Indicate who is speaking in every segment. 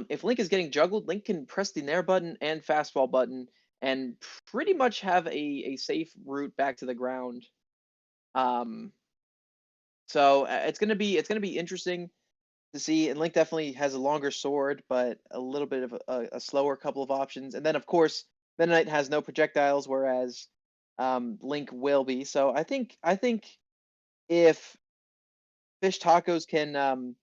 Speaker 1: if Link is getting juggled, Link can press the Nair button and fastball button and pretty much have a safe route back to the ground. Um, so it's gonna be interesting to see. And Link definitely has a longer sword, but a little bit of a slower couple of options. And then of course Meta Knight has no projectiles, whereas Link will be. So I think if Fish Tacos can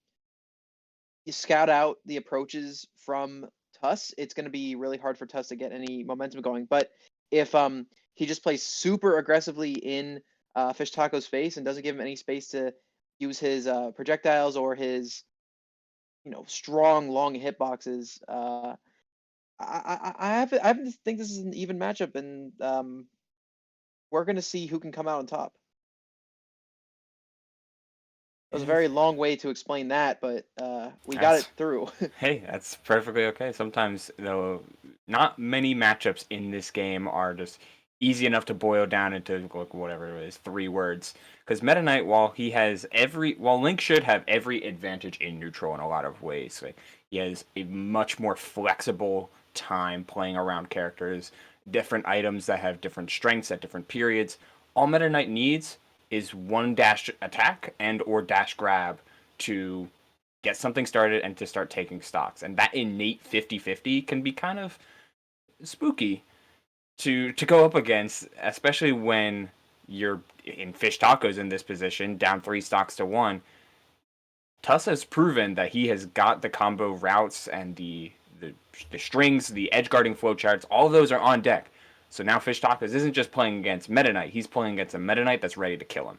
Speaker 1: you scout out the approaches from Tuss, it's going to be really hard for Tuss to get any momentum going. But if he just plays super aggressively in Fish Taco's face and doesn't give him any space to use his projectiles or his strong long hitboxes, I think this is an even matchup, and we're going to see who can come out on top. It was a
Speaker 2: Yeah,
Speaker 1: very long way to explain that, but we got it
Speaker 2: that's
Speaker 1: through.
Speaker 2: hey, that's perfectly okay. Sometimes though, not many matchups in this game are just easy enough to boil down into like whatever it is, 3 words. Because Meta Knight, while Link should have every advantage in neutral in a lot of ways, like he has a much more flexible time playing around characters, different items that have different strengths at different periods. All Meta Knight needs is one dash attack and or dash grab to get something started and to start taking stocks. And that innate 50-50 can be kind of spooky to go up against, especially when you're in Fish Tacos in this position, down 3 stocks to 1. Tuss has proven that he has got the combo routes and the strings, the edge guarding flowcharts, all of those are on deck. So now Fish Tacos isn't just playing against Meta Knight, he's playing against a Meta Knight that's ready to kill him.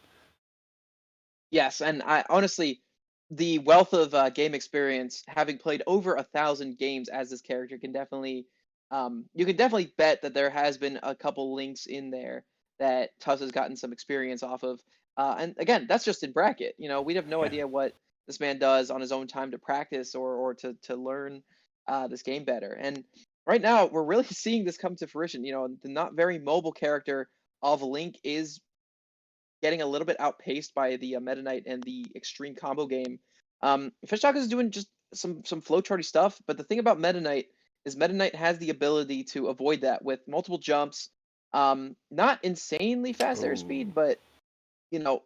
Speaker 1: Yes, and I honestly, the wealth of game experience, having played over 1,000 games as this character, can definitely, you can definitely bet that there has been a couple links in there that Tuss has gotten some experience off of. And again, that's just in bracket. We have no
Speaker 2: Yeah.
Speaker 1: idea what this man does on his own time to practice or to learn this game better. And right now, we're really seeing this come to fruition. The not very mobile character of Link is getting a little bit outpaced by the Meta Knight and the extreme combo game. Fish Tacos is doing just some flowcharty stuff, but the thing about Meta Knight is Meta Knight has the ability to avoid that with multiple jumps. Not insanely fast
Speaker 2: Ooh.
Speaker 1: airspeed, but you know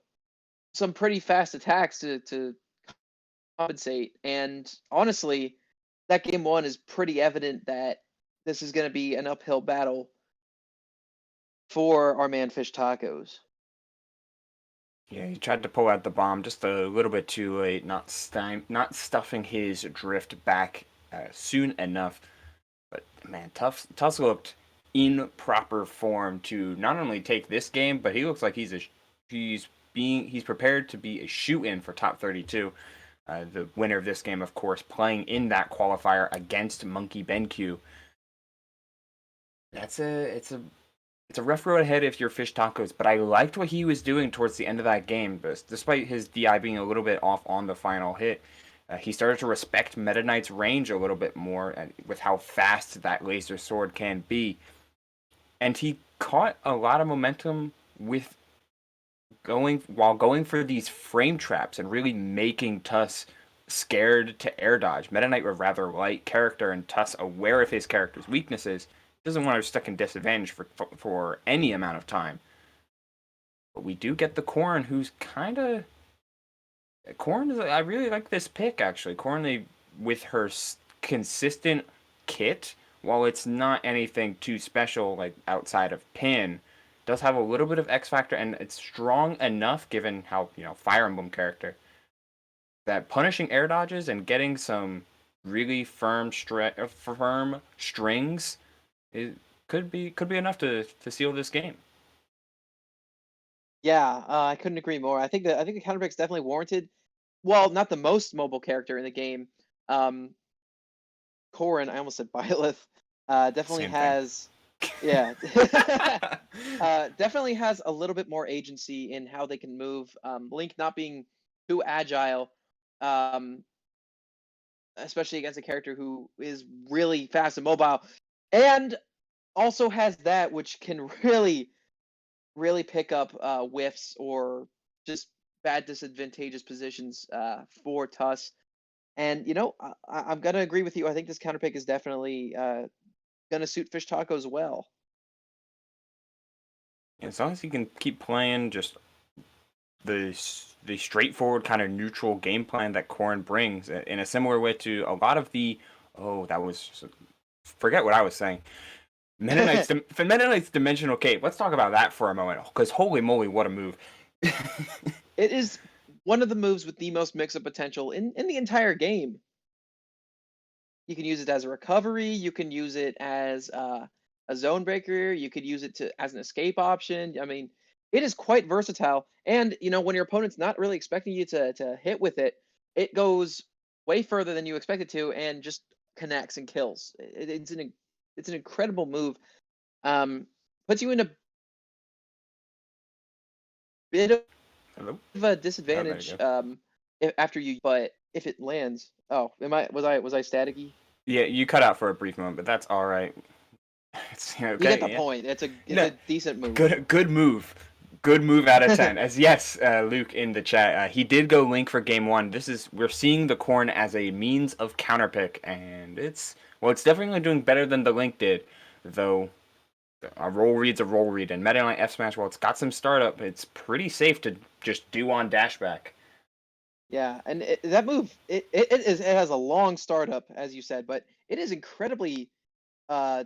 Speaker 1: some pretty fast attacks to compensate. And honestly, that game one is pretty evident that this is going to be an uphill battle for our man Fish Tacos.
Speaker 2: Yeah, he tried to pull out the bomb just a little bit too late, not stuffing his drift back soon enough. But man, Tuss looked in proper form to not only take this game, but he looks like he's prepared to be a shoe-in for top 32. The winner of this game, of course, playing in that qualifier against Monkey BenQ. It's a rough road ahead if you're Fish Tacos, but I liked what he was doing towards the end of that game. But despite his DI being a little bit off on the final hit, he started to respect Meta Knight's range a little bit more with how fast that laser sword can be. And he caught a lot of momentum with going for these frame traps and really making Tuss scared to air dodge. Meta Knight a rather light character, and Tuss aware of his character's weaknesses, doesn't want to be stuck in disadvantage for any amount of time. But we do get the Corrin, who's kind of Corrin is. I really like this pick actually. Corrin, with her consistent kit, while it's not anything too special like outside of pin, does have a little bit of X factor, and it's strong enough given how Fire Emblem character that punishing air dodges and getting some really firm strings it could be enough to seal this game.
Speaker 1: Yeah, I couldn't agree more. I think the counter pick's definitely warranted. Well, not the most mobile character in the game. Um, Corrin, I almost said Byleth, definitely
Speaker 2: Same thing.
Speaker 1: has, yeah, definitely has a little bit more agency in how they can move. Link not being too agile, um, especially against a character who is really fast and mobile, and also has that which can really pick up whiffs or just bad disadvantageous positions for Tuss. And I'm gonna agree with you. I think this counter pick is definitely gonna suit Fish Tacos well.
Speaker 2: As long as you can keep playing just the straightforward kind of neutral game plan that Corrin brings in a similar way to a lot of the forget what I was saying. Mennonite's Dimensional Cape. Let's talk about that for a moment, because holy moly, what a move!
Speaker 1: It is one of the moves with the most mix-up potential in the entire game. You can use it as a recovery. You can use it as a zone breaker. You could use it as an escape option. I mean, it is quite versatile. And when your opponent's not really expecting you to hit with it, it goes way further than you expect it to, and just connects and kills. It's an incredible move. Puts you in a bit of
Speaker 2: Hello?
Speaker 1: a disadvantage after you, but if it lands, oh, was I staticky?
Speaker 2: Yeah, you cut out for a brief moment, but that's all right. It's,
Speaker 1: You get the point. It's a decent move.
Speaker 2: Good move. Good move out of 10. As yes, Luke in the chat, he did go Link for game 1. We're seeing the Corrin as a means of counterpick, and it's definitely doing better than the Link did, though. A roll read's a roll read, and Meta Knight F Smash, while it's got some startup, it's pretty safe to just do on dashback.
Speaker 1: Yeah, and that move, it has a long startup, as you said, but it is incredibly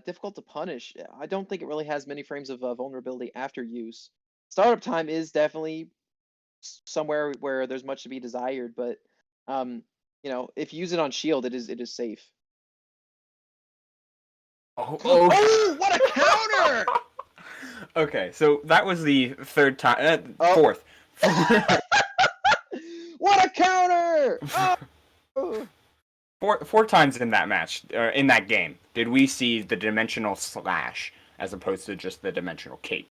Speaker 1: difficult to punish. I don't think it really has many frames of vulnerability after use. Startup time is definitely somewhere where there's much to be desired, but if you use it on shield, it is safe.
Speaker 2: Oh,
Speaker 1: what a counter!
Speaker 2: Okay, so that was the third time. Fourth.
Speaker 1: What a counter! Oh!
Speaker 2: Four times in that match, or in that game, did we see the dimensional slash as opposed to just the dimensional cape.